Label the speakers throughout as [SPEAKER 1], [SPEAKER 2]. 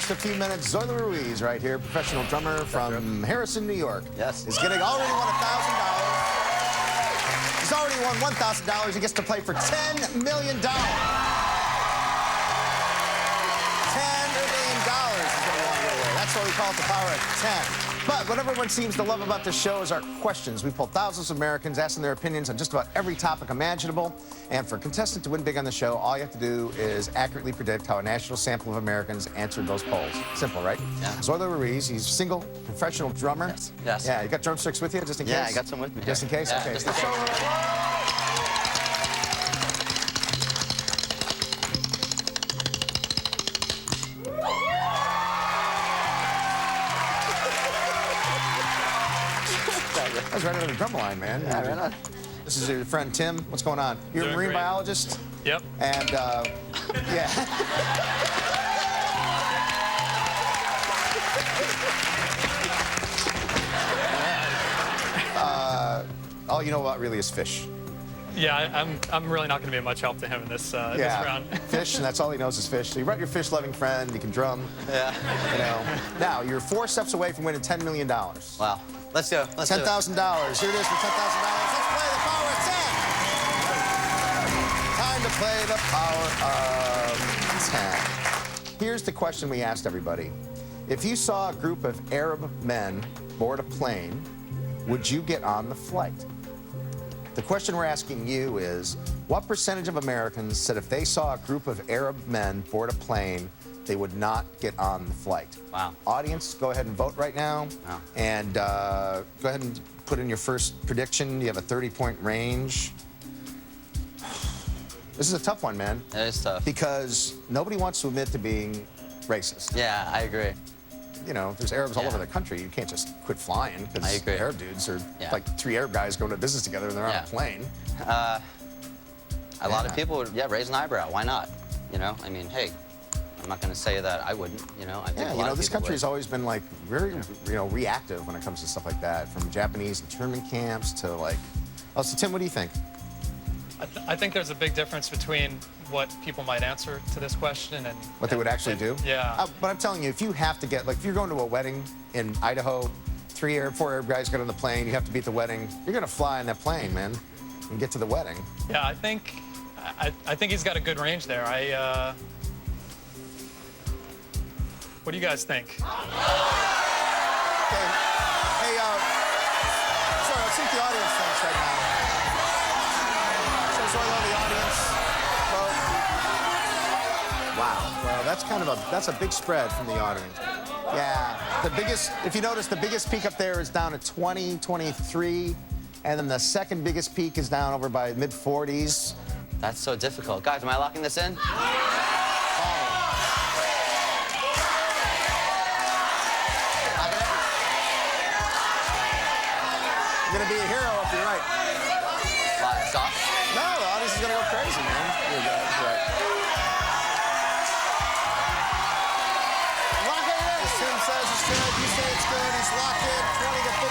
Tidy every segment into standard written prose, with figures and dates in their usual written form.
[SPEAKER 1] just a few minutes, Zoila Ruiz right here, professional drummer from Harrison, New York.
[SPEAKER 2] Yes.
[SPEAKER 1] Is getting already won $1,000. He's already won $1,000. He gets to play for $10 million. $10 million is what we want to get away. That's why we call it the power of 10. But what everyone seems to love about this show is our questions. We pulled thousands of Americans asking their opinions on just about every topic imaginable. And for a contestant to win big on the show, all you have to do is accurately predict how a national sample of Americans answered those polls. Simple, right?
[SPEAKER 2] Yeah.
[SPEAKER 1] Zoila Ruiz, he's single, professional drummer.
[SPEAKER 2] Yes. Yes.
[SPEAKER 1] Yeah, you got drumsticks with you, just in case?
[SPEAKER 2] Yeah, I got some with me.
[SPEAKER 1] Just in case?
[SPEAKER 2] Yeah,
[SPEAKER 1] Okay.
[SPEAKER 2] just in case.
[SPEAKER 1] That was right under the drum line, man.
[SPEAKER 2] Yeah, right on.
[SPEAKER 1] This is your friend Tim. What's going on? You're a
[SPEAKER 3] Doing
[SPEAKER 1] marine
[SPEAKER 3] great.
[SPEAKER 1] biologist?
[SPEAKER 3] Yep.
[SPEAKER 1] And, yeah. All you know about really is fish.
[SPEAKER 3] Yeah, I'm really not going to be of much help to him in this round.
[SPEAKER 1] Fish, and that's all he knows is fish. So you brought your fish-loving friend, you can drum.
[SPEAKER 2] Yeah.
[SPEAKER 1] You know. Now, you're 4 steps away from winning $10 million.
[SPEAKER 2] Wow. Let's go. Let's do it.
[SPEAKER 1] $10,000. Here it is for $10,000. Let's play the power of 10. Time to play the power of 10. Here's the question we asked everybody. If you saw a group of Arab men board a plane, would you get on the flight? The question we're asking you is, what percentage of Americans said if they saw a group of Arab men board a plane, they would not get on the flight?
[SPEAKER 2] Wow.
[SPEAKER 1] Audience, go ahead and vote right now.
[SPEAKER 2] Wow.
[SPEAKER 1] And go ahead and put in your first prediction. You have a 30-point range. This is a tough one, man.
[SPEAKER 2] It is tough.
[SPEAKER 1] Because nobody wants to admit to being racist.
[SPEAKER 2] Yeah, I agree.
[SPEAKER 1] You know, there's Arabs all over the country. You can't just quit flying
[SPEAKER 2] I
[SPEAKER 1] because
[SPEAKER 2] agree.
[SPEAKER 1] Arab dudes are like 3 Arab guys going to business together and they're on a plane.
[SPEAKER 2] A lot of people would, raise an eyebrow. Why not? You know, I mean, hey, I'm not going to say that I wouldn't. You know, I think a lot of
[SPEAKER 1] this
[SPEAKER 2] people
[SPEAKER 1] country's
[SPEAKER 2] would.
[SPEAKER 1] always been like very, reactive when it comes to stuff like that, from Japanese internment camps to like. Oh, so Tim, what do you think?
[SPEAKER 3] I think there's a big difference between what people might answer to this question and
[SPEAKER 1] What they would actually do?
[SPEAKER 3] Yeah.
[SPEAKER 1] But I'm telling you, if you have to get, like, if you're going to a wedding in Idaho, 4 Arab guys get on the plane, you have to be at the wedding, you're going to fly in that plane, man, and get to the wedding.
[SPEAKER 3] Yeah, I think he's got a good range there. What do you guys think?
[SPEAKER 1] Okay. Hey, sorry, let's see what the audience thinks right now. So, Zoila, the audience. Wow. Well, that's a big spread from the audience. Yeah. The biggest, if you notice, the biggest peak up there is down at 20, 23, and then the second biggest peak is down over by mid-40s.
[SPEAKER 2] That's so difficult. Guys, am I locking this in?
[SPEAKER 1] You're gonna be a hero if you're right.
[SPEAKER 2] Soft?
[SPEAKER 1] No, the audience is gonna go crazy, man. You're right. Lock it in. Tim says it's good. You say it's good. He's locked in 20 to 50%.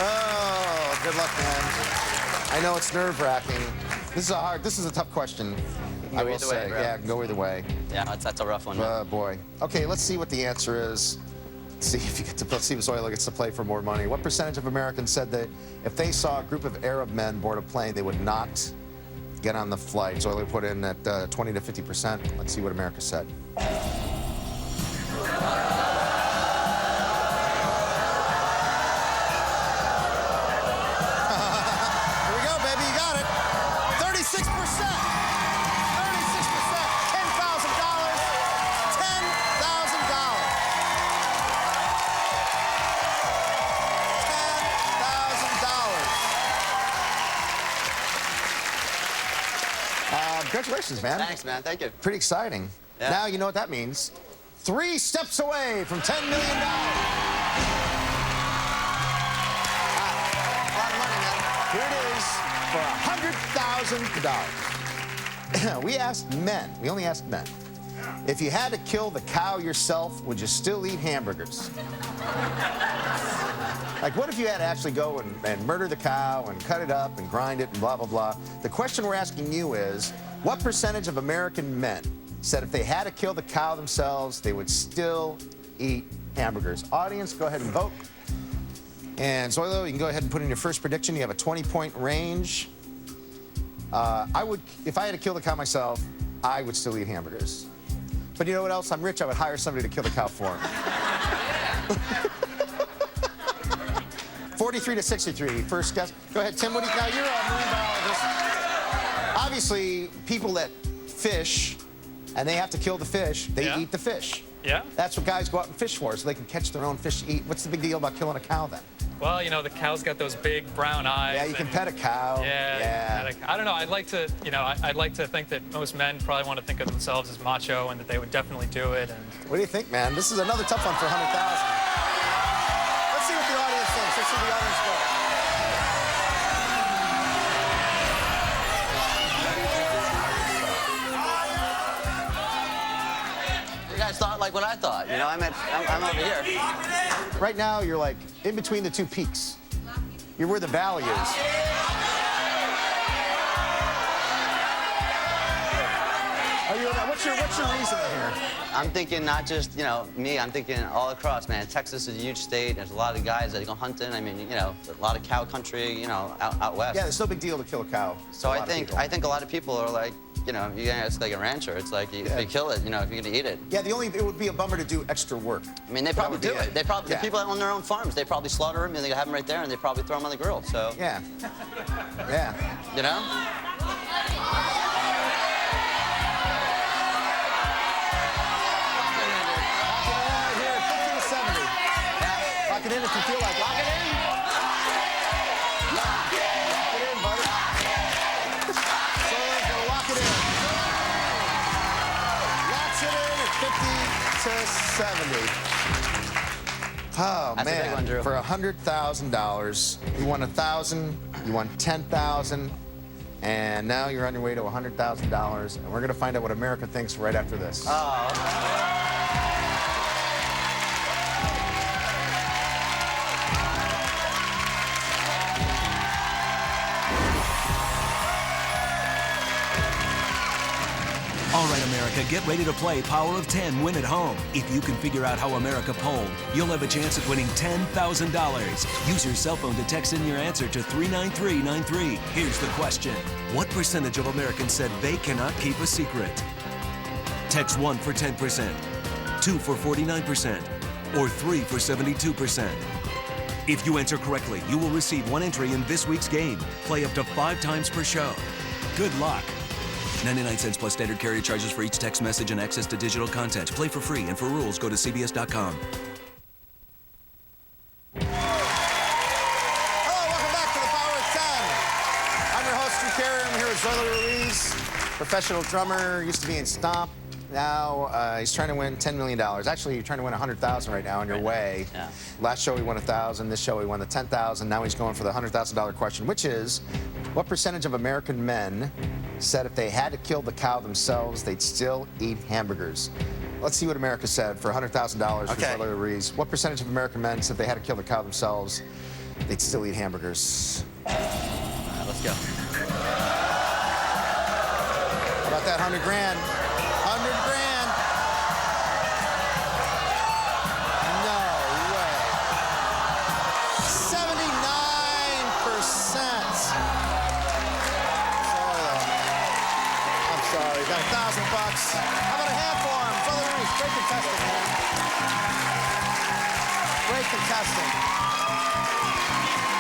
[SPEAKER 1] Oh, good luck, man. I know it's nerve-wracking. This is a tough question. I will
[SPEAKER 2] either way,
[SPEAKER 1] say,
[SPEAKER 2] bro.
[SPEAKER 1] yeah, it can go either way.
[SPEAKER 2] Yeah, that's a rough one.
[SPEAKER 1] Oh boy. Okay, let's see what the answer is. Let's see if Zoila gets to play for more money. What percentage of Americans said that if they saw a group of Arab men board a plane, they would not get on the flight? Zoila put in at 20 to 50%. Let's see what America said. Here we go, baby. You got it. 36%. Congratulations, man.
[SPEAKER 2] Thanks, man. Thank you.
[SPEAKER 1] Pretty exciting.
[SPEAKER 2] Yeah.
[SPEAKER 1] Now you know what that means. 3 steps away from $10 million.
[SPEAKER 2] A lot of money, man.
[SPEAKER 1] Here it is for $100,000. We asked men. We only asked men. If you had to kill the cow yourself, would you still eat hamburgers? Like, what if you had to actually go and murder the cow and cut it up and grind it and blah, blah, blah? The question we're asking you is, what percentage of American men said if they had to kill the cow themselves, they would still eat hamburgers. Audience, go ahead and vote. And Zoilo, you can go ahead and put in your first prediction. You have a 20-point range. If I had to kill the cow myself, I would still eat hamburgers. But you know what else? I'm rich. I would hire somebody to kill the cow for me. 43 to 63. First guess. Go ahead, Tim. Now you're a marine biologist. Obviously, people that fish and they have to kill the fish, they eat the fish.
[SPEAKER 3] Yeah?
[SPEAKER 1] That's what guys go out and fish for, so they can catch their own fish to eat. What's the big deal about killing a cow then?
[SPEAKER 3] Well, you know, the cow's got those big brown eyes.
[SPEAKER 1] Yeah, you can pet a cow.
[SPEAKER 3] Yeah. I don't know. I'd like to, I'd like to think that most men probably want to think of themselves as macho and that they would definitely do it. And
[SPEAKER 1] what do you think, man? This is another tough one for 100,000. Let's see what the audience thinks. Let's see what the audience votes.
[SPEAKER 2] You guys thought like what I thought. You know, I'm over here.
[SPEAKER 1] Right now, you're like in between the two peaks. You're where the valley is. What's your reason here?
[SPEAKER 2] I'm thinking not just, me, I'm thinking all across, man. Texas is a huge state. There's a lot of guys that go hunting. I mean, a lot of cow country, out west.
[SPEAKER 1] Yeah, there's no big deal to kill a cow.
[SPEAKER 2] So I think a lot of people are like, it's like a rancher. It's like if you kill it, if you're gonna eat it.
[SPEAKER 1] Yeah, it would be a bummer to do extra work.
[SPEAKER 2] I mean, they probably do it. They probably, the people that own their own farms, they probably slaughter them and they have them right there and they probably throw them on the grill. So.
[SPEAKER 1] Yeah. Yeah.
[SPEAKER 2] You know?
[SPEAKER 1] Lock it in if you feel like lock it in. Lock it in, buddy. So we're gonna lock it in. Locks it in at 50 to 70. Oh,
[SPEAKER 2] That's
[SPEAKER 1] man.
[SPEAKER 2] a big one, Drew.
[SPEAKER 1] For $100,000, you won 1,000, you won 10,000, and now you're on your way to $100,000, and we're gonna find out what America thinks right after this.
[SPEAKER 2] Oh.
[SPEAKER 4] All right, America, get ready to play Power of 10 Win at Home. If you can figure out how America polled, you'll have a chance at winning $10,000. Use your cell phone to text in your answer to 39393. Here's the question. What percentage of Americans said they cannot keep a secret? Text 1 for 10%, 2 for 49%, or 3 for 72%. If you answer correctly, you will receive one entry in this week's game. Play up to 5 times per show. Good luck. 99 cents plus standard carrier charges for each text message and access to digital content. Play for free, and for rules, go to cbs.com.
[SPEAKER 1] Hello, welcome back to the Power of 10. I'm your host, Drew Carey. I'm here with Zoilo Ruiz, professional drummer, used to be in Stomp. Now he's trying to win $10 million. Actually, you're trying to win $100,000 right now on your way.
[SPEAKER 2] Yeah.
[SPEAKER 1] Last show he won $1,000. This show he won the $10,000. Now he's going for the $100,000 question, which is, what percentage of American men said if they had to kill the cow themselves, they'd still eat hamburgers? Let's see what America said for $100,000 for Zoilo Ruiz. What percentage of American men said if they had to kill the cow themselves, they'd still eat hamburgers?
[SPEAKER 2] Let's go.
[SPEAKER 1] How about that 100 grand? 100 grand. No way. 79%. I'm sorry. Got $1,000 bucks. How about a hand for him? Zoilo Ruiz, great contestant, man. Great contestant.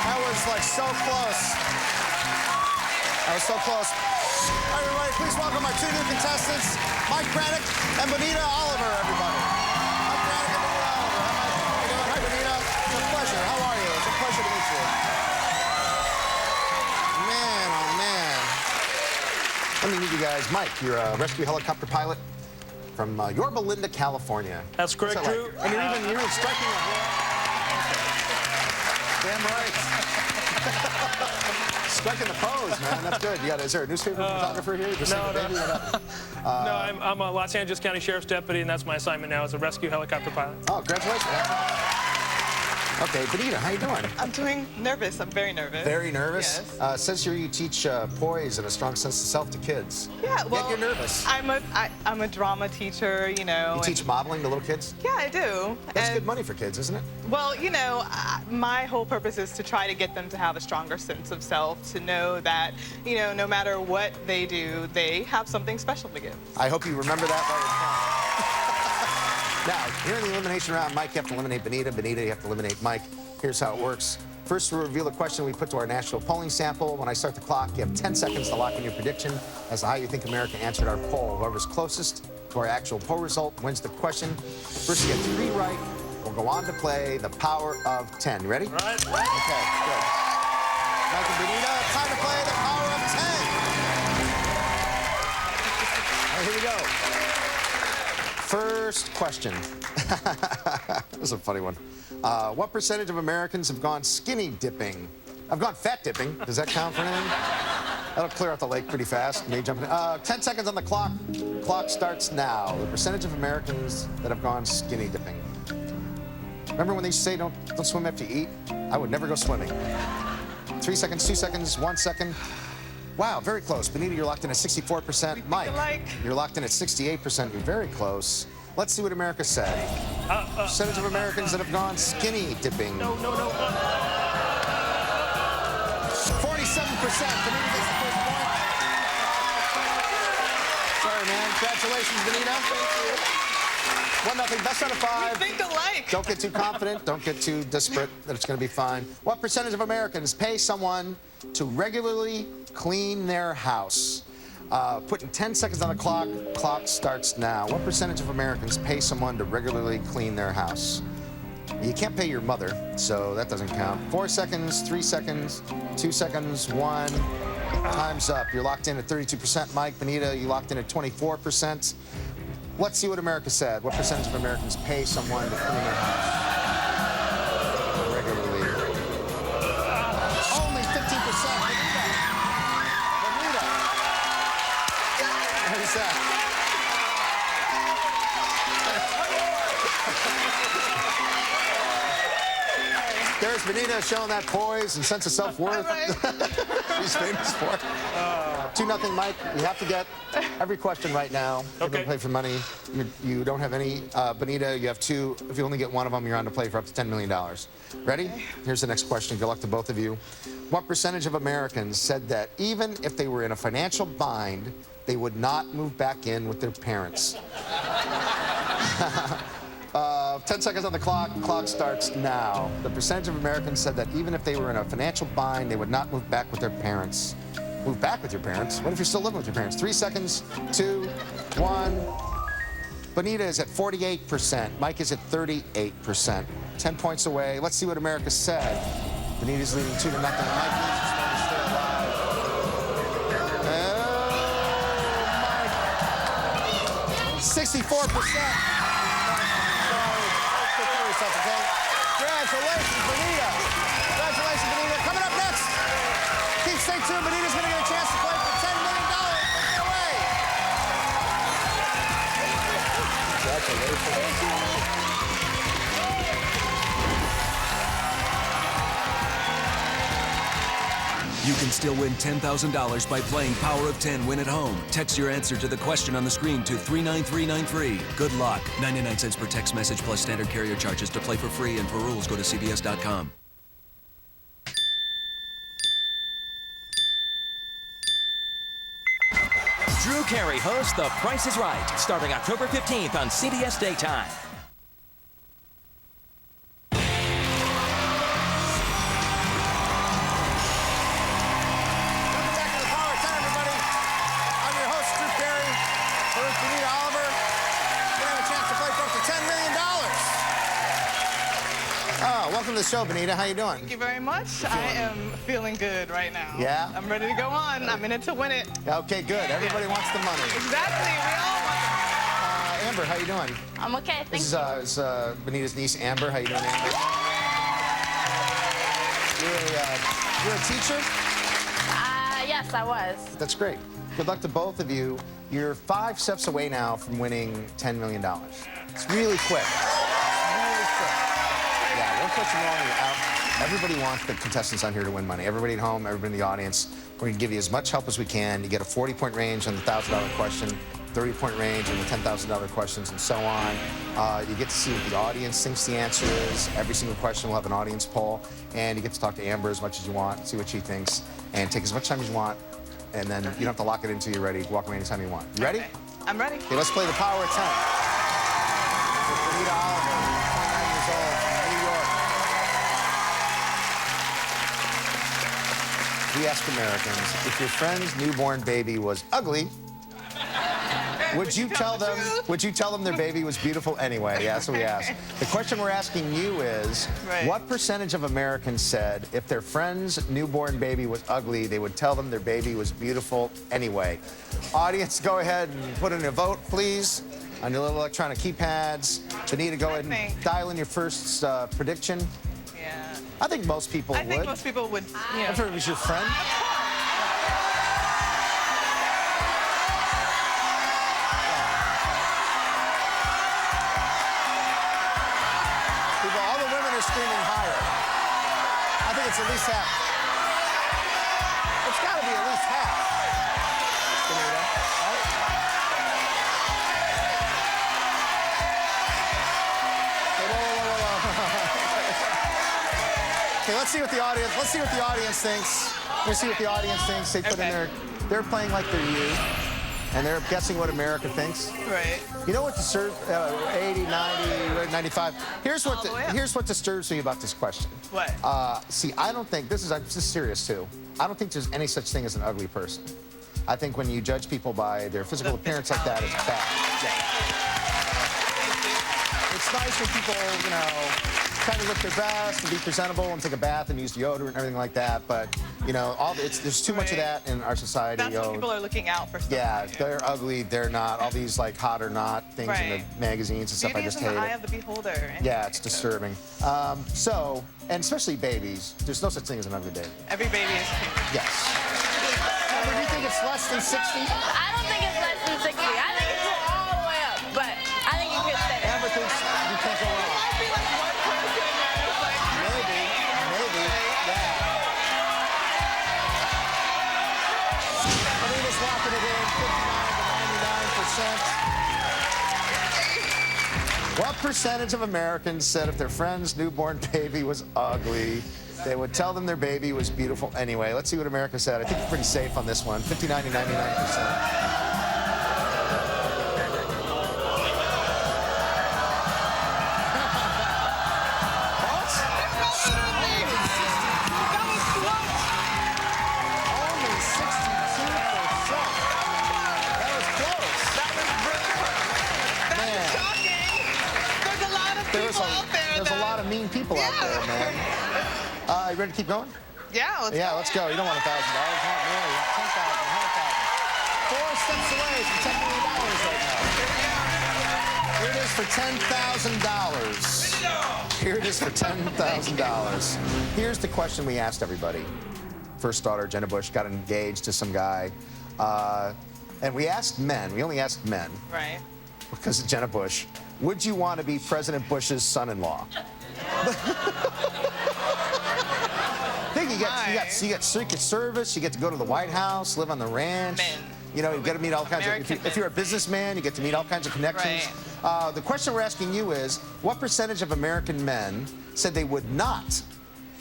[SPEAKER 1] That was like so close. That was so close. All right, everybody, please welcome our 2 new contestants, Mike Brannick and Bonita Oliver, everybody. Mike Brannick and Bonita Oliver. How you doing? Hi, Bonita. It's a pleasure. How are you? It's a pleasure to meet you. Man, oh, man. Let me meet you guys. Mike, you're a rescue helicopter pilot from Yorba Linda, California.
[SPEAKER 5] That's correct,
[SPEAKER 1] What's that
[SPEAKER 5] Drew.
[SPEAKER 1] like? And you're striking a damn right. Striking the pose, man. That's good. Is there a newspaper photographer here? Just
[SPEAKER 5] no.
[SPEAKER 1] Baby?
[SPEAKER 5] No, I'm a Los Angeles County Sheriff's deputy, and that's my assignment now as a rescue helicopter pilot.
[SPEAKER 1] Oh, congratulations. Okay, Benita, how you doing?
[SPEAKER 6] I'm doing nervous. I'm very nervous.
[SPEAKER 1] Very nervous?
[SPEAKER 6] Yes.
[SPEAKER 1] Says here you teach poise and a strong sense of self to kids.
[SPEAKER 6] Yeah, well,
[SPEAKER 1] Yet you're nervous.
[SPEAKER 6] I'm a drama teacher, you know.
[SPEAKER 1] You teach modeling to little kids?
[SPEAKER 6] Yeah, I do.
[SPEAKER 1] That's
[SPEAKER 6] And-
[SPEAKER 1] good money for kids, isn't it?
[SPEAKER 6] Well, you know, my whole purpose is to try to get them to have a stronger sense of self, to know that, you know, no matter what they do, they have something special to give.
[SPEAKER 1] I hope you remember that while you're playing. Now, here in the elimination round, Mike, you have to eliminate Benita. Benita, you have to eliminate Mike. Here's how it works. First, we'll reveal the question we put to our national polling sample. When I start the clock, you have 10 seconds to lock in your prediction as to how you think America answered our poll. Whoever's closest to our actual poll result wins the question. First, you get 3 right. We'll go on to play the power of 10. You ready?
[SPEAKER 5] Right.
[SPEAKER 1] Okay, good. Mike and Benita, time to play the power of 10. All right, here we go. First question. This is a funny one. What percentage of Americans have gone skinny dipping? I've gone fat dipping. Does that count for anything? That'll clear out the lake pretty fast. Me jumping. 10 seconds on the clock. Clock starts now. The percentage of Americans that have gone skinny dipping. Remember when they used to say don't swim after you eat? I would never go swimming. 3 seconds, 2 seconds, 1 second. Wow, very close. Benita, you're locked in at 64%. Mike, you're locked in at 68%. You're very close. Let's see what America said. Percentage of Americans that have gone skinny dipping.
[SPEAKER 5] No.
[SPEAKER 1] 47%. Benita gets the first point. Sorry, man. Congratulations, Benita. 1-0. Best out of 5.
[SPEAKER 6] We think alike.
[SPEAKER 1] Don't get too confident. Don't get too desperate that it's going to be fine. What percentage of Americans pay someone to regularly clean their house? Putting 10 seconds on the clock. Clock starts now. What percentage of Americans pay someone to regularly clean their house? You can't pay your mother, so that doesn't count. 4 seconds, 3 seconds, 2 seconds, 1. Time's up. You're locked in at 32%. Mike, Benita, you locked in at 24%. Let's see what America said. What percentage of Americans pay someone to clean their house regularly? Only 15%. Benita. What is that? There's Benita showing that poise and sense of self-worth she's famous for. 2-0, Mike. You have to get every question right now. You're going to play for money. You don't have any. Benita, you have 2. If you only get one of them, you're on to play for up to $10 million. Ready? Here's the next question. Good luck to both of you. What percentage of Americans said that even if they were in a financial bind, they would not move back in with their parents? 10 seconds on the clock. Clock starts now. The percentage of Americans said that even if they were in a financial bind, they would not move back with their parents. Move back with your parents? What if you're still living with your parents? 3 seconds, 2, 1. Benita is at 48%. Mike is at 38%. 10 points away. Let's see what America said. Benita's leading 2-0. Mike leads this one to stay alive. Oh, Mike. 64%. Okay? Congratulations, Benita. Congratulations, Benita. Coming up next, stay tuned. Benita's going to get a chance to play for $10 million. Take it away. Congratulations.
[SPEAKER 4] You can still win $10,000 by playing Power of 10 Win at Home. Text your answer to the question on the screen to 39393. Good luck. 99 cents per text message plus standard carrier charges. To play for free and for rules, go to cbs.com.
[SPEAKER 7] Drew Carey hosts The Price is Right, starting October 15th on CBS Daytime.
[SPEAKER 1] Welcome to the show, Benita. How you doing?
[SPEAKER 6] Thank you very much. I am feeling good right now.
[SPEAKER 1] Yeah?
[SPEAKER 6] I'm ready to go on. I'm in it to win it.
[SPEAKER 1] Okay, good. Everybody wants the money.
[SPEAKER 6] Exactly. We all want it.
[SPEAKER 1] Amber, how you doing?
[SPEAKER 8] I'm okay, thank you.
[SPEAKER 1] This is Benita's niece, Amber. How you doing, Amber? You're a teacher?
[SPEAKER 8] Yes, I was.
[SPEAKER 1] That's great. Good luck to both of you. You're 5 steps away now from winning $10 million. It's really quick. Really quick. Yeah, what's wrong. Everybody wants the contestants on here to win money. Everybody at home, everybody in the audience. We're going to give you as much help as we can. You get a 40-point range on the $1,000 question, 30-point range on the $10,000 questions, and so on. You get to see what the audience thinks the answer is. Every single question will have an audience poll, and you get to talk to Amber as much as you want, see what she thinks, and take as much time as you want, and then you don't have to lock it in until you're ready. Walk away anytime you want. You ready?
[SPEAKER 6] Okay. I'm ready.
[SPEAKER 1] Okay, let's play the Power of 10. With Rita Oliver, 29 years old, from New York. We ask Americans, if your friend's newborn baby was ugly, would you tell them their baby was beautiful anyway? Yeah, that's what we asked. The question we're asking you is, what percentage of Americans said if their friend's newborn baby was ugly, they would tell them their baby was beautiful anyway? Audience, go ahead and put in a vote, please, on your little electronic keypads. Benita, go ahead and dial in your first prediction.
[SPEAKER 6] Yeah.
[SPEAKER 1] I think most people would.
[SPEAKER 6] I think most people would, you know.
[SPEAKER 1] If it was your friend. All the women are screaming higher. I think it's at least half. It's got to be at least half. Benita, right? Okay, let's see what the audience thinks. Let's see what the audience thinks. They put in they're playing like they're you, and they're guessing what America thinks.
[SPEAKER 6] Right.
[SPEAKER 1] You know what disturbs 80, 90, 95? Here's what disturbs me about this question.
[SPEAKER 6] What?
[SPEAKER 1] See, I don't think this is serious too. I don't think there's any such thing as an ugly person. I think when you judge people by their physical appearance like that, it's bad. Yeah. It's nice when people, you know, try to look their best and be presentable and take a bath and use deodorant and everything like that. But, you know, there's too much of that in our society.
[SPEAKER 6] That's what people are looking out for.
[SPEAKER 1] Yeah, they're ugly, they're not. All these, like, hot or not things in the magazines and stuff, I just hate it.
[SPEAKER 6] Beauty is in the eye of the beholder.
[SPEAKER 1] Yeah, it's disturbing. And especially babies, there's no such thing as an ugly baby.
[SPEAKER 6] Every baby is cute.
[SPEAKER 1] Yes. Amber, do you think it's less than 60?
[SPEAKER 8] I don't think it's less than 60. I think it's all the way up, but I think you could stay.
[SPEAKER 1] Amber thinks you can't go wrong.
[SPEAKER 6] Might be like one person that is like,
[SPEAKER 1] Maybe, yeah. Benita's locking it in, 59 to 99%. What percentage of Americans said if their friend's newborn baby was ugly, they would tell them their baby was beautiful anyway? Let's see what America said. I think we're pretty safe on this one, 59 to 99%. There's a lot of mean people out there, man. You ready to keep going?
[SPEAKER 6] Yeah, let's
[SPEAKER 1] Yeah,
[SPEAKER 6] go.
[SPEAKER 1] let's go. You don't want $1,000. You want more. You want 10,000, 100,000. 4 steps away from $10 million right now. Here it is for $10,000. Here it is for $10,000. Here's the question we asked everybody. First daughter, Jenna Bush, got engaged to some guy. And we asked men. We only asked men.
[SPEAKER 6] Right.
[SPEAKER 1] Because of Jenna Bush. Would you want to be President Bush's son-in-law? You get Secret Service, you get to go to the White House, live on the ranch.
[SPEAKER 6] Men.
[SPEAKER 1] You know, you get to meet all kinds of, if you're a businessman, you get to meet all kinds of connections.
[SPEAKER 6] Right.
[SPEAKER 1] The question we're asking you is, what percentage of American men said they would not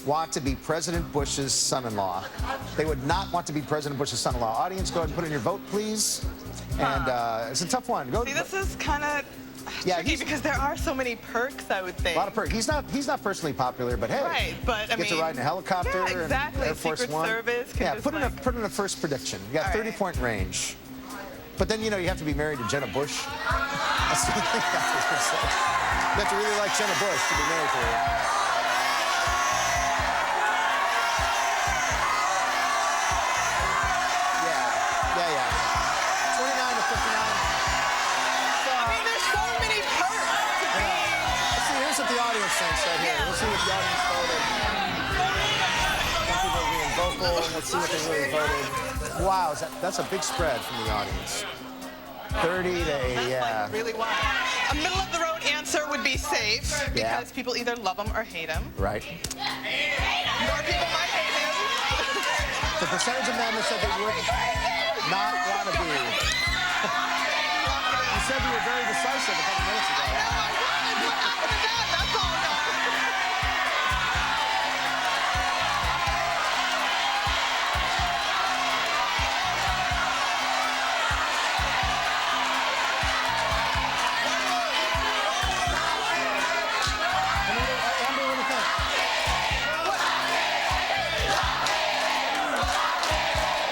[SPEAKER 1] want to be President Bush's son-in-law? They would not want to be President Bush's son-in-law. Audience, go ahead and put in your vote, please. And it's a tough one.
[SPEAKER 6] See, this is kind of tricky because there are so many perks, I would think.
[SPEAKER 1] A lot of perks. He's not personally popular, but hey,
[SPEAKER 6] right, but I
[SPEAKER 1] get to ride in a helicopter
[SPEAKER 6] and Air Force
[SPEAKER 1] Secret
[SPEAKER 6] One. Service.
[SPEAKER 1] Yeah, put in a first prediction. You got 30-point range, but then you know you have to be married to Jenna Bush. That's the thing. You have to really like Jenna Bush to be married to her. We'll see what the audience voted. Some people are being vocal. Let's see what they really voted. Wow, that's a big spread from the audience. 30 to 80, yeah.
[SPEAKER 6] Like really wide. A middle of the road answer. answer would be safe
[SPEAKER 1] Yeah.
[SPEAKER 6] because people either love him or hate him.
[SPEAKER 1] Right.
[SPEAKER 6] More people might hate him.
[SPEAKER 1] The percentage of men that said they would not want to be. You said you were very decisive a couple minutes ago.
[SPEAKER 6] That's all.
[SPEAKER 1] Amber, what do you think?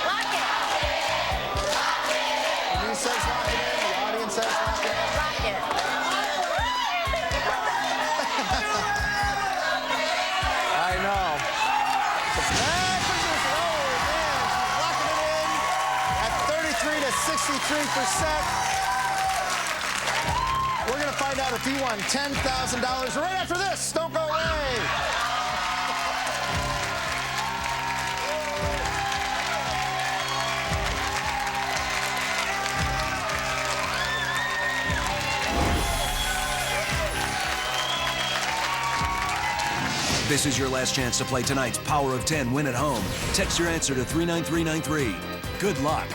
[SPEAKER 8] Lock it.
[SPEAKER 1] He says lock it in. The audience says lock it in.
[SPEAKER 8] Lock it.
[SPEAKER 1] I know. Locking it in at 33 to 63%. We're going to find out if he won $10,000 right after this. Don't go away.
[SPEAKER 4] This is your last chance to play tonight's Power of 10 Win at Home. Text your answer to 39393. Good luck.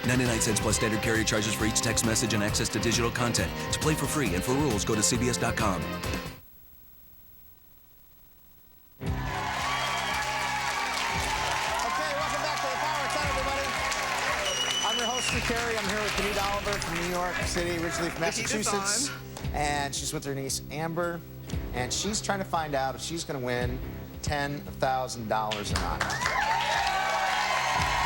[SPEAKER 4] 99 cents plus standard carrier charges for each text message and access to digital content. To play for free and for rules, go to cbs.com.
[SPEAKER 1] Okay, welcome back to the Power of 10, everybody. I'm your host, Stu Carey. I'm here with Benita Oliver from New York City, originally from
[SPEAKER 6] The heat is
[SPEAKER 1] Massachusetts. And she's with her niece, Amber. And she's trying to find out if she's going to win $10,000 or not.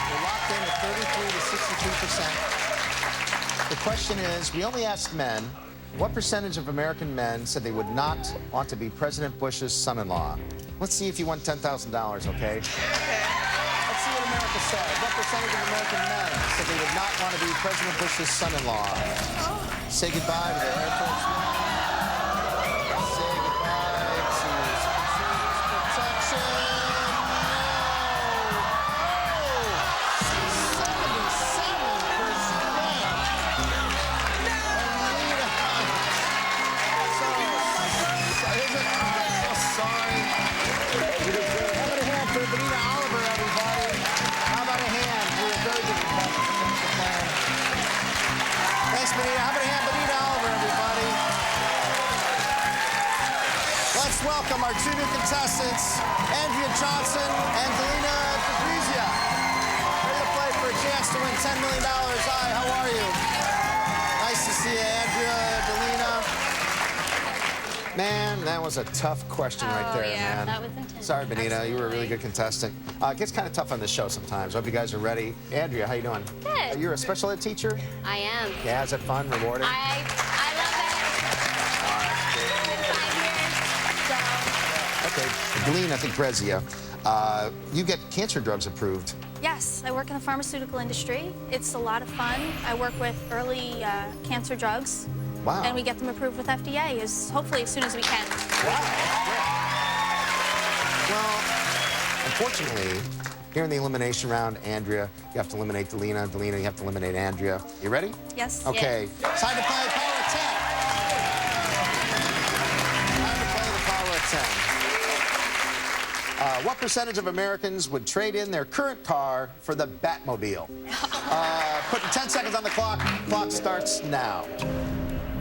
[SPEAKER 1] We're locked in at 33 to 62%. The question is, we only asked men, what percentage of American men said they would not want to be President Bush's son-in-law? Let's see if you won $10,000, okay? Let's see what America said. What percentage of American men said they would not want to be President Bush's son-in-law? Say goodbye to the Air Force One. Say goodbye to Service Protection. Benita Oliver, everybody. How about a hand? You're a very good contestant. Thanks, Benita. How about a hand, Benita Oliver, everybody? Let's welcome our two new contestants, Andrea Johnson and Delina Fabrizia. Ready to play for a chance to win $10 million. Hi, how are you? Nice to see you, Andrea, Delina. Man, that was a tough question right there,
[SPEAKER 8] yeah,
[SPEAKER 1] man.
[SPEAKER 8] that was intense.
[SPEAKER 1] Sorry, Benita, you were a really
[SPEAKER 8] Absolutely.
[SPEAKER 1] good contestant. It gets kind of tough on this show sometimes. I hope you guys are ready. Andrea, how you doing?
[SPEAKER 8] Good.
[SPEAKER 1] You're a special ed teacher?
[SPEAKER 8] I am.
[SPEAKER 1] Yeah, is it fun, rewarding?
[SPEAKER 8] I love it. I've been 5 years, so.
[SPEAKER 1] Okay, Delina Fabrizia, you get cancer drugs approved.
[SPEAKER 9] Yes, I work in the pharmaceutical industry. It's a lot of fun. I work with early cancer drugs.
[SPEAKER 1] Wow.
[SPEAKER 9] And we get them approved with FDA hopefully as soon as we can.
[SPEAKER 1] Wow. Well, unfortunately, here in the elimination round, Andrea, you have to eliminate Delina. Delina, you have to eliminate Andrea. You ready?
[SPEAKER 9] Yes.
[SPEAKER 1] Okay. Time to play Power of 10. Time to play the Power of 10. What percentage of Americans would trade in their current car for the Batmobile? Putting 10 seconds on the clock. Clock starts now.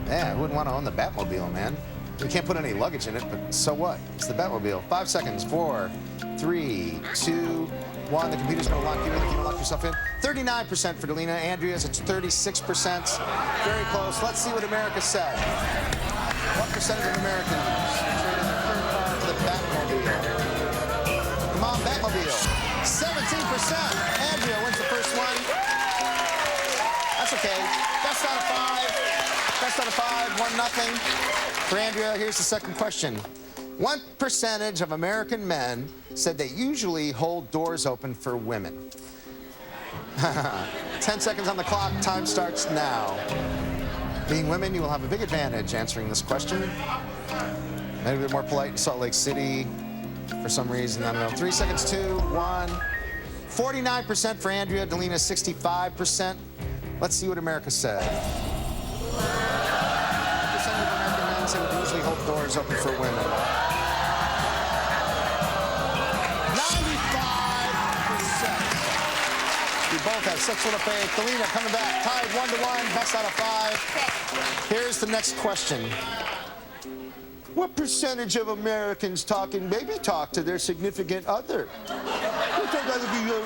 [SPEAKER 1] Yeah, I wouldn't want to own the Batmobile, man. You can't put any luggage in it, but so what? It's the Batmobile. 5 seconds. 4, 3, 2, 1. The computer's going to lock you in if you don't lock yourself in. 39% for Delina. Andrea's, it's 36%. Very close. Let's see what America said. What percentage of Americans trade in their current car for the Batmobile? Come on, Batmobile. 17%. Andrea wins the first one. That's okay. Best out of 5. Best out of 5, 1-0. For Andrea, here's the second question. What percentage of American men said they usually hold doors open for women? 10 seconds on the clock. Time starts now. Being women, you will have a big advantage answering this question. Maybe they're more polite in Salt Lake City for some reason. I don't know. 3 seconds, 2, 1. 49% for Andrea. Delina, 65%. Let's see what America said. Percentage of American men say would usually Doors open for women. 95%. We both have 6 to pay. Kalina coming back, tied 1-1, best out of 5. Here's the next question. What percentage of Americans talking baby talk to their significant other?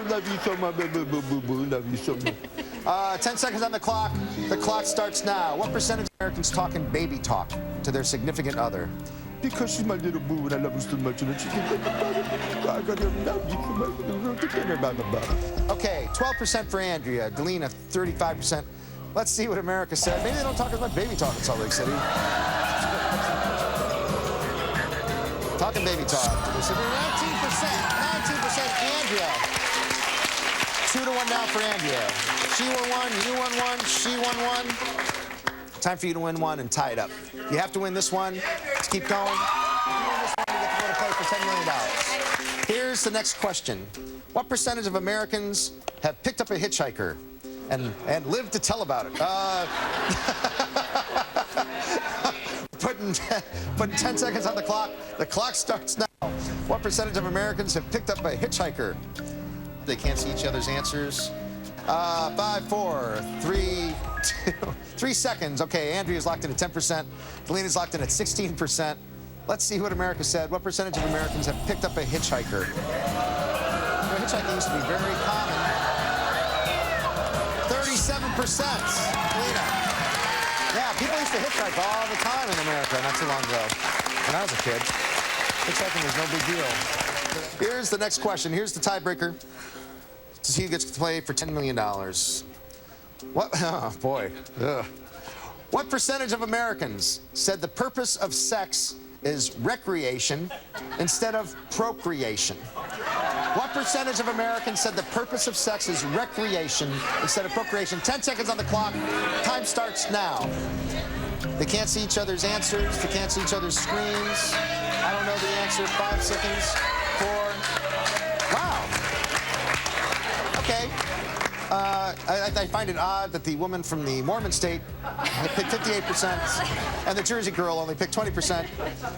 [SPEAKER 1] Love you so much, love you so much. 10 seconds on the clock. The clock starts now. What percentage of Americans talking baby talk to their significant other? Because she's my little boo and I love her so much. And she okay, 12% for Andrea. Delina, 35%. Let's see what America said. Maybe they don't talk as much baby talk in Salt Lake City. Talking baby talk. They said 19%. 19% Andrea. 2-1 now for Andrea. She won 1, you won 1, she won 1. Time for you to win 1 and tie it up. You have to win this one. Let's keep going. If you win this one, you get to go to play for $10 million. Here's the next question. What percentage of Americans have picked up a hitchhiker and lived to tell about it? Putting 10 seconds on the clock. The clock starts now. What percentage of Americans have picked up a hitchhiker? They can't see each other's answers. 5, 4, 3, 2, 3 seconds. Okay, Andrea's locked in at 10%. Delina's locked in at 16%. Let's see what America said. What percentage of Americans have picked up a hitchhiker? Hitchhiking used to be very common. 37%. Delina. Yeah, people used to hitchhike all the time in America not too long ago. When I was a kid, hitchhiking was no big deal. Here's the next question. Here's the tiebreaker. To see who gets to play for $10 million. What? Oh, boy. Ugh. What percentage of Americans said the purpose of sex is recreation instead of procreation? What percentage of Americans said the purpose of sex is recreation instead of procreation? 10 seconds on the clock. Time starts now. They can't see each other's answers. They can't see each other's screens. I don't know the answer. 5 seconds. 4. Wow. Okay. I find it odd that the woman from the Mormon state picked 58% and the Jersey girl only picked 20%.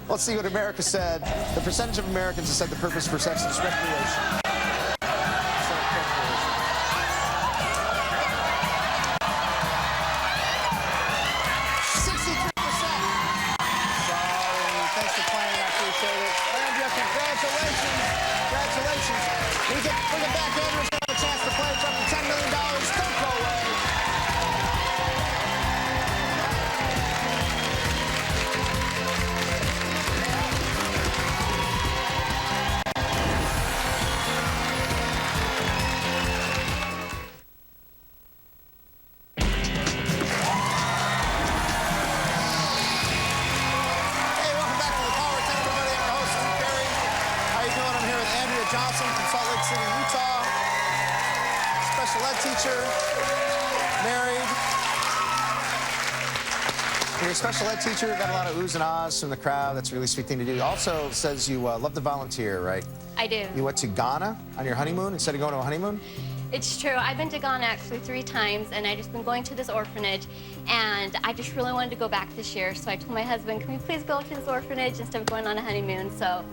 [SPEAKER 1] Let's see what America said. The percentage of Americans that said the purpose for sex is recreation. 63%. Sorry. Thanks for playing. I appreciate it. Andrea, congratulations. Congratulations. We get back. Andrea's going to have a chance to play for up to $10 million. Don't go away. Hey, welcome back to the Power of 10, everybody. I'm your host, Steve Perry. How you doing? I'm here with Andrea Johnson from Salt Lake City, Utah. Special ed teacher, married. You're a special ed teacher, got a lot of oohs and ahs from the crowd. That's a really sweet thing to do. Also says you love to volunteer, right?
[SPEAKER 8] I do.
[SPEAKER 1] You went to Ghana on your honeymoon instead of going to a honeymoon?
[SPEAKER 8] It's true. I've been to Ghana actually 3 times, and I've just been going to this orphanage, and I just really wanted to go back this year. So I told my husband, can we please go to this orphanage instead of going on a honeymoon? So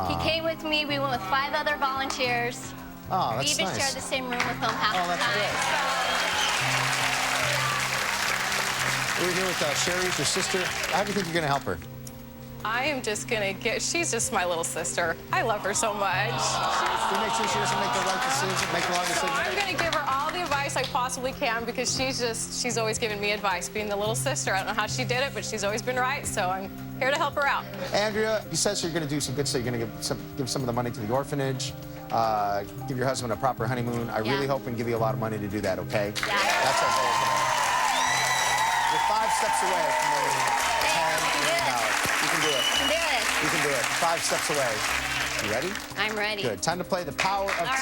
[SPEAKER 8] he came with me. We went with 5 other volunteers.
[SPEAKER 1] Oh,
[SPEAKER 8] We
[SPEAKER 1] that's
[SPEAKER 8] even
[SPEAKER 1] nice.
[SPEAKER 8] shared the same room with them half
[SPEAKER 1] Oh,
[SPEAKER 8] the
[SPEAKER 1] that's
[SPEAKER 8] time.
[SPEAKER 1] We're here with Sherry, your sister. How do you think you're going to help her?
[SPEAKER 10] I am just gonna she's just my little sister. I love her so much.
[SPEAKER 1] Do you make sure she doesn't make the right decision, make the wrong decision?
[SPEAKER 10] I'm gonna give her all the advice I possibly can because she's always given me advice. Being the little sister, I don't know how she did it, but she's always been right, so I'm here to help her out.
[SPEAKER 1] Andrea, you said you're going to do some good stuff. You're going to give some of the money to the orphanage, give your husband a proper honeymoon. I really hope and give you a lot of money to do that, okay?
[SPEAKER 8] Yeah.
[SPEAKER 1] That's our goal today. You're 5 steps away from winning $10 million. You can do it.
[SPEAKER 8] You can do it.
[SPEAKER 1] You can do it. 5 steps away. You ready?
[SPEAKER 8] I'm ready.
[SPEAKER 1] Good. Time to play the power of 10.
[SPEAKER 8] All right.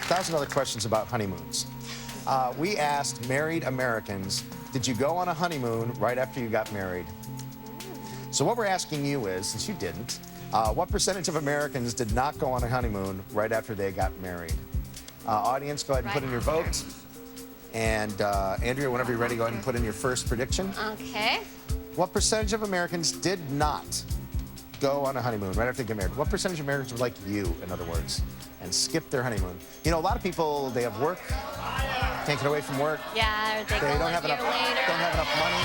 [SPEAKER 1] Time to play the power of 10. $1,000 questions about honeymoons. We asked married Americans, did you go on a honeymoon right after you got married? So what we're asking you is, since you didn't, what percentage of Americans did not go on a honeymoon right after they got married? Audience, go ahead and put in your vote. And Andrea, whenever you're ready, go ahead and put in your first prediction.
[SPEAKER 8] Okay.
[SPEAKER 1] What percentage of Americans did not go on a honeymoon right after they get married? What percentage of Americans would like you, in other words, and skip their honeymoon? You know, a lot of people, they have work, can't get away from work.
[SPEAKER 8] Yeah, or they
[SPEAKER 1] They
[SPEAKER 8] go
[SPEAKER 1] don't
[SPEAKER 8] a
[SPEAKER 1] have
[SPEAKER 8] year
[SPEAKER 1] enough,
[SPEAKER 8] later.
[SPEAKER 1] don't have enough money.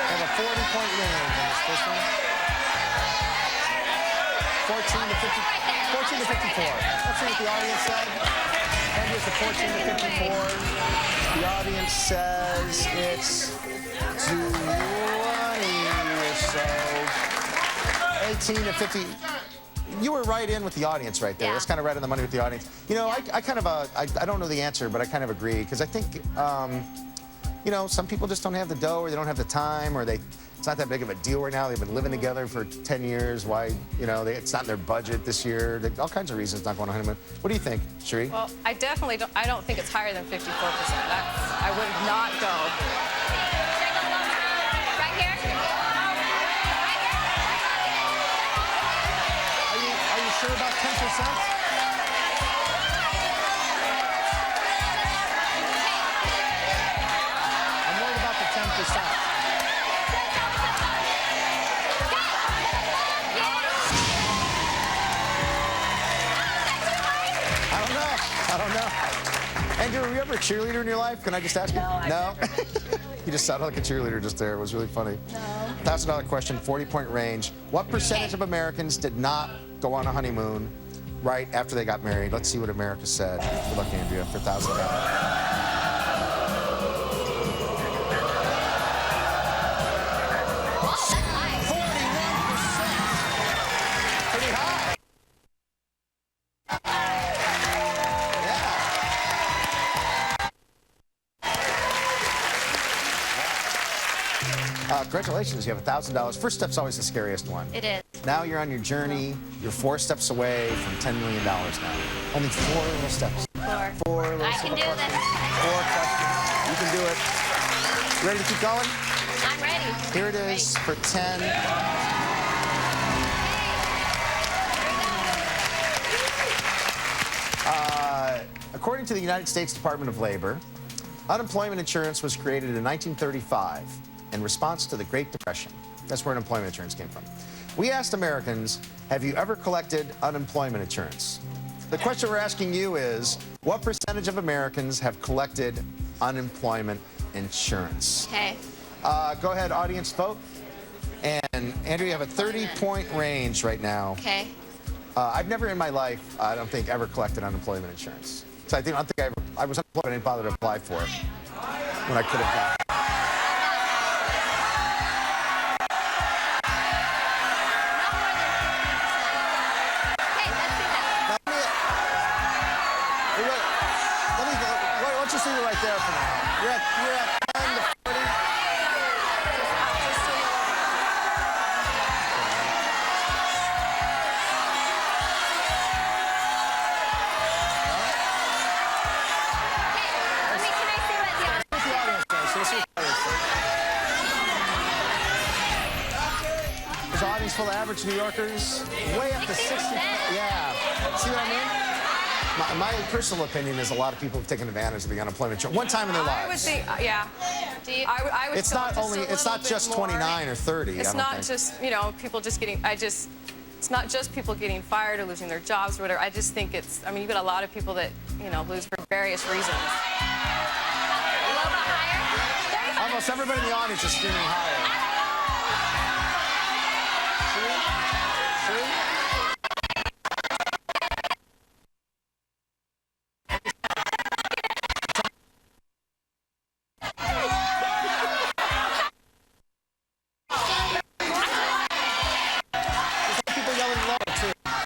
[SPEAKER 1] They have a 40-point range on this first one. 14 to 50, 14 to 54. Let's see what the audience said. Andrew's a 14 to 54. The audience says it's 20 or so. 18 to 50. You were right in with the audience right there.
[SPEAKER 8] Yeah.
[SPEAKER 1] That's kind of right on the money with the audience. You know, I kind of, I don't know the answer, but I kind of agree because I think, you know, some people just don't have the dough or they don't have the time or it's not that big of a deal right now. They've been living together for 10 years. Why, you know, it's not in their budget this year. All kinds of reasons not going on honeymoon. What do you think, Sheree?
[SPEAKER 10] Well, I definitely don't. I don't think it's higher than 54%. I would not go.
[SPEAKER 8] Right here.
[SPEAKER 1] Are you sure about 10%? I'm worried about the 10%. I don't know. Andrew, were you ever a cheerleader in your life? Can I just ask you? No? You just sounded like a cheerleader just there. It was really funny.
[SPEAKER 8] No.
[SPEAKER 1] $1,000 question, 40-point range. What percentage of Americans did not go on a honeymoon right after they got married? Let's see what America said. Good luck, Andrea, for $1,000. Congratulations, you have $1,000. First step's always the scariest one.
[SPEAKER 8] It is.
[SPEAKER 1] Now you're on your journey. You're 4 steps away from $10 million now. Only 4 little steps. 4 little
[SPEAKER 8] I can do
[SPEAKER 1] questions.
[SPEAKER 8] this.
[SPEAKER 1] 4 questions. You can do it. You ready to keep going?
[SPEAKER 8] I'm ready.
[SPEAKER 1] Here it is for 10. According to the United States Department of Labor, unemployment insurance was created in 1935 in response to the Great Depression. That's where unemployment insurance came from. We asked Americans, have you ever collected unemployment insurance? The question we're asking you is, what percentage of Americans have collected unemployment insurance?
[SPEAKER 8] Okay.
[SPEAKER 1] Go ahead, audience, vote. And Andrew, you have a 30-point range right now.
[SPEAKER 8] Okay.
[SPEAKER 1] I've never in my life, I don't think, ever collected unemployment insurance. So I don't think I was unemployed, I didn't bother to apply for it when I could have got it. Let's just leave it right there for now. You're at 10 to 40. There's an audience full of average New Yorkers, way up to 60. Yeah. See what I mean? My personal opinion is a lot of people have taken advantage of the unemployment insurance one time in their lives.
[SPEAKER 10] I would think, yeah. I would
[SPEAKER 1] It's
[SPEAKER 10] go
[SPEAKER 1] not
[SPEAKER 10] just
[SPEAKER 1] only.
[SPEAKER 10] a
[SPEAKER 1] It's
[SPEAKER 10] little
[SPEAKER 1] not
[SPEAKER 10] bit
[SPEAKER 1] just
[SPEAKER 10] more.
[SPEAKER 1] 29 or 30.
[SPEAKER 10] It's
[SPEAKER 1] I don't
[SPEAKER 10] not
[SPEAKER 1] think.
[SPEAKER 10] just, you know, people just getting, it's not just people getting fired or losing their jobs or whatever. I just think it's, I mean, you've got a lot of people that, you know, lose for various reasons.
[SPEAKER 8] A little bit higher.
[SPEAKER 1] Almost everybody in the audience is screaming higher. See?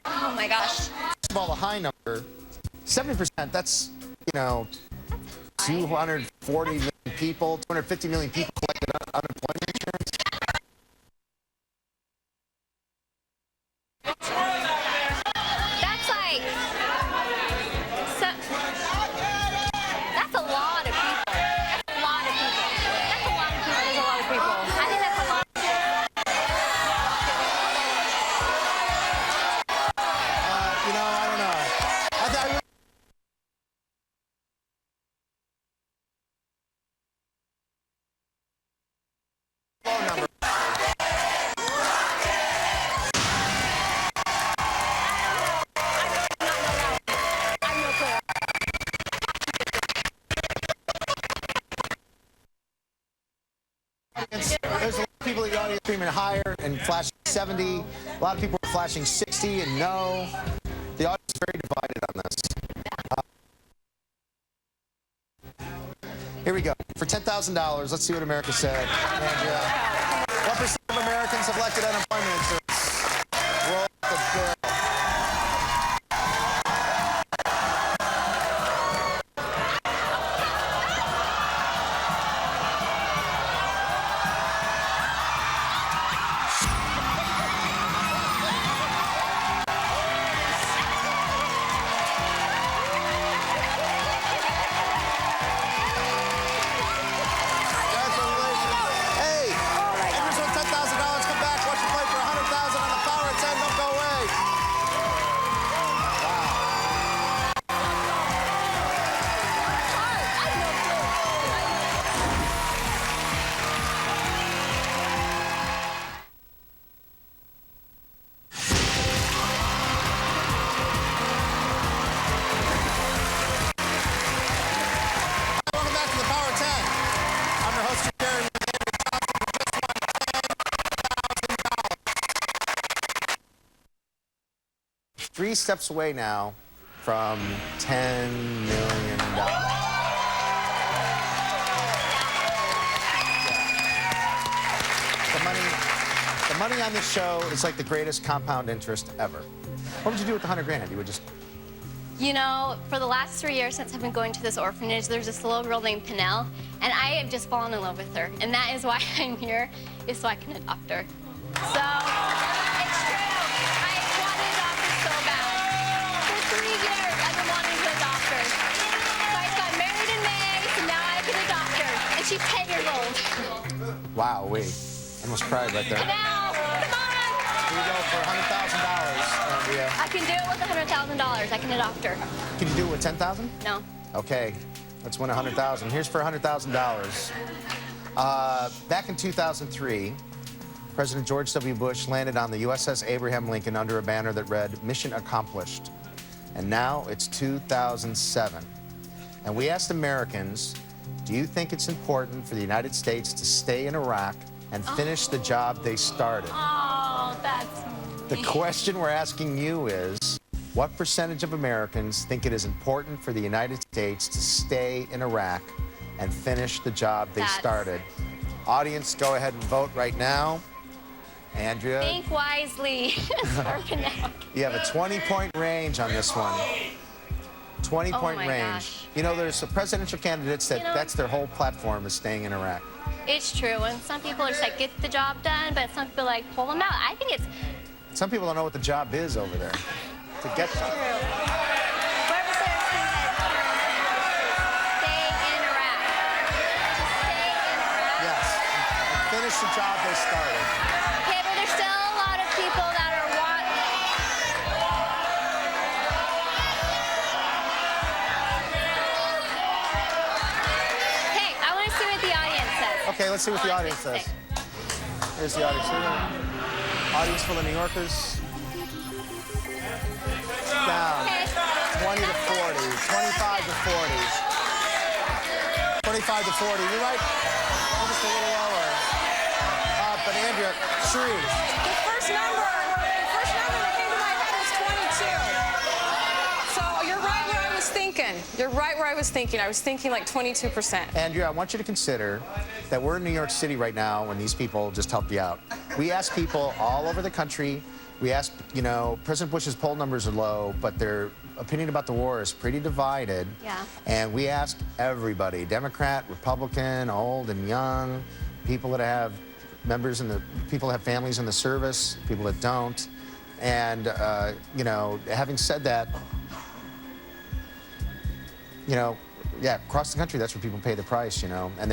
[SPEAKER 8] Oh my gosh.
[SPEAKER 1] First of all, the high number, 70%, that's, you know, 240 million people, 250 million people collected unemployment insurance.
[SPEAKER 8] That's like, that's a lot of people. That's a lot of people. That's a lot of people. There's a lot of people. I think that's a lot.
[SPEAKER 1] You know, I don't know. There's a lot of people in the audience screaming higher and flashing 70. A lot of people are flashing 60 and no. The audience is very divided on this. Here we go. For $10,000, let's see what America said. Andrea, what percent of Americans have elected unemployment insurance? Roll the bill. Three steps away now from $10 million. The money on this show is like the greatest compound interest ever. What would you do with the $100,000? You would just...
[SPEAKER 8] You know, for the last 3 years since I've been going to this orphanage, there's this little girl named Pinnell, and I have just fallen in love with her. And that is why I'm here, is so I can adopt her. So, it's true. I want to adopt her so bad. For 3 years, I've been wanting to adopt her. So I got married in May, so now I can adopt her. And she's 10 years old.
[SPEAKER 1] Wow, I almost cried right there.
[SPEAKER 8] Now, come on!
[SPEAKER 1] Here we go for $100,000, Andrea.
[SPEAKER 8] I can do it with $100,000. I can adopt her.
[SPEAKER 1] Can you do it with $10,000?
[SPEAKER 8] No.
[SPEAKER 1] Okay, let's win $100,000. Here's for $100,000. Back in 2003, President George W. Bush landed on the USS Abraham Lincoln under a banner that read, "Mission Accomplished." And now it's 2007. And we asked Americans, do you think it's important for the United States to stay in Iraq and finish the job they started?
[SPEAKER 8] Oh, that's
[SPEAKER 1] The question we're asking you is, what percentage of Americans think it is important for the United States to stay in Iraq and finish the job they started? Audience, go ahead and vote right now. Andrea?
[SPEAKER 8] Think wisely.
[SPEAKER 1] You have a 20-point range on this one. 20-point
[SPEAKER 8] my
[SPEAKER 1] range.
[SPEAKER 8] gosh.
[SPEAKER 1] You know, there's presidential candidates that that's their whole platform is staying in Iraq.
[SPEAKER 8] It's true, and some people are just like, get the job done, but some people like, pull them out. I think it's
[SPEAKER 1] Some people don't know what the job is over there to get
[SPEAKER 8] true.
[SPEAKER 1] them.
[SPEAKER 8] Whoever says stay in Iraq. Just stay in Iraq.
[SPEAKER 1] Yes, and finish the job they started.
[SPEAKER 8] Okay, but there's still a lot of people that are Hey, I want to see what the audience says.
[SPEAKER 1] Okay, let's see what the audience says. Here's the audience. Audience full of New Yorkers. Down. 20 to 40. 25 to 40. 25 to 40. You're right. You're just a little lower. But Andrea, Sheree.
[SPEAKER 10] The first number that came to my head was 22. So you're right where I was thinking. You're right where I was thinking. I was thinking like 22%.
[SPEAKER 1] Andrea, I want you to consider that we're in New York City right now when these people just helped you out. We asked people all over the country. We asked, you know, President Bush's poll numbers are low, but their opinion about the war is pretty divided.
[SPEAKER 8] Yeah.
[SPEAKER 1] And we asked everybody, Democrat, Republican, old and young, people that have people that have families in the service, people that don't. And, you know, having said that, you know, yeah, across the country, that's where people pay the price, you know. And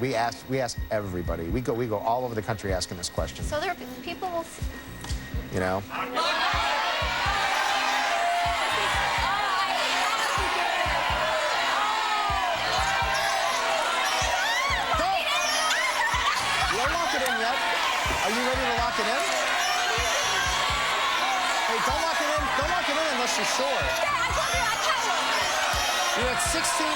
[SPEAKER 1] we asked everybody. We go all over the country asking this question.
[SPEAKER 8] So there are people will.
[SPEAKER 1] You know.
[SPEAKER 8] Don't
[SPEAKER 1] lock it in yet. Are you ready to lock it in? Hey, don't lock it in. Don't lock it in unless you're sure. You're at 16.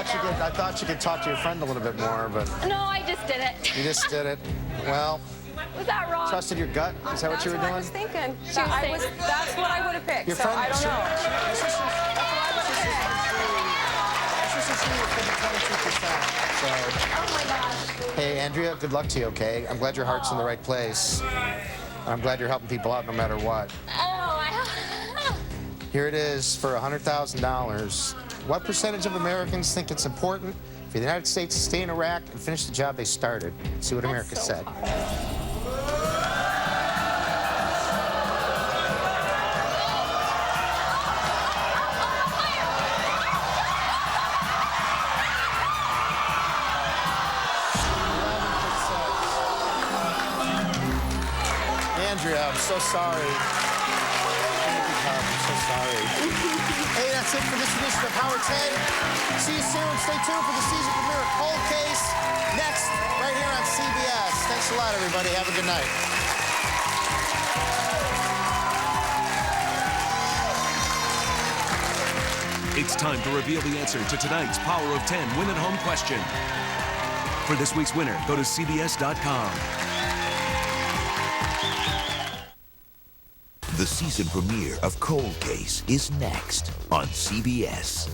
[SPEAKER 1] thought you could talk to your friend a little bit more, but
[SPEAKER 8] No, I just did it.
[SPEAKER 1] you just did it. Well,
[SPEAKER 8] Was that wrong?
[SPEAKER 1] trusted your gut. Is that what you were doing?
[SPEAKER 10] I was thinking.
[SPEAKER 8] She was saying-
[SPEAKER 10] That's what I would have picked.
[SPEAKER 1] Your
[SPEAKER 10] so
[SPEAKER 1] friend.
[SPEAKER 10] I don't know.
[SPEAKER 1] So,
[SPEAKER 8] Oh my gosh.
[SPEAKER 1] hey, Andrea, good luck to you, okay? I'm glad your heart's in the right place. And I'm glad you're helping people out no matter what. Here it is for $100,000. What percentage of Americans think it's important for the United States to stay in Iraq and finish the job they started? See what America said. Andrea, I'm so sorry. I'm so sorry. Hey, that's it for this edition of Power 10. See you soon. Stay tuned for the season premiere of Cold Case next, right here on CBS. Thanks a lot, everybody. Have a good night.
[SPEAKER 4] It's time to reveal the answer to tonight's Power of 10 Win at Home question. For this week's winner, go to CBS.com.
[SPEAKER 11] The season premiere of Cold Case is next on CBS.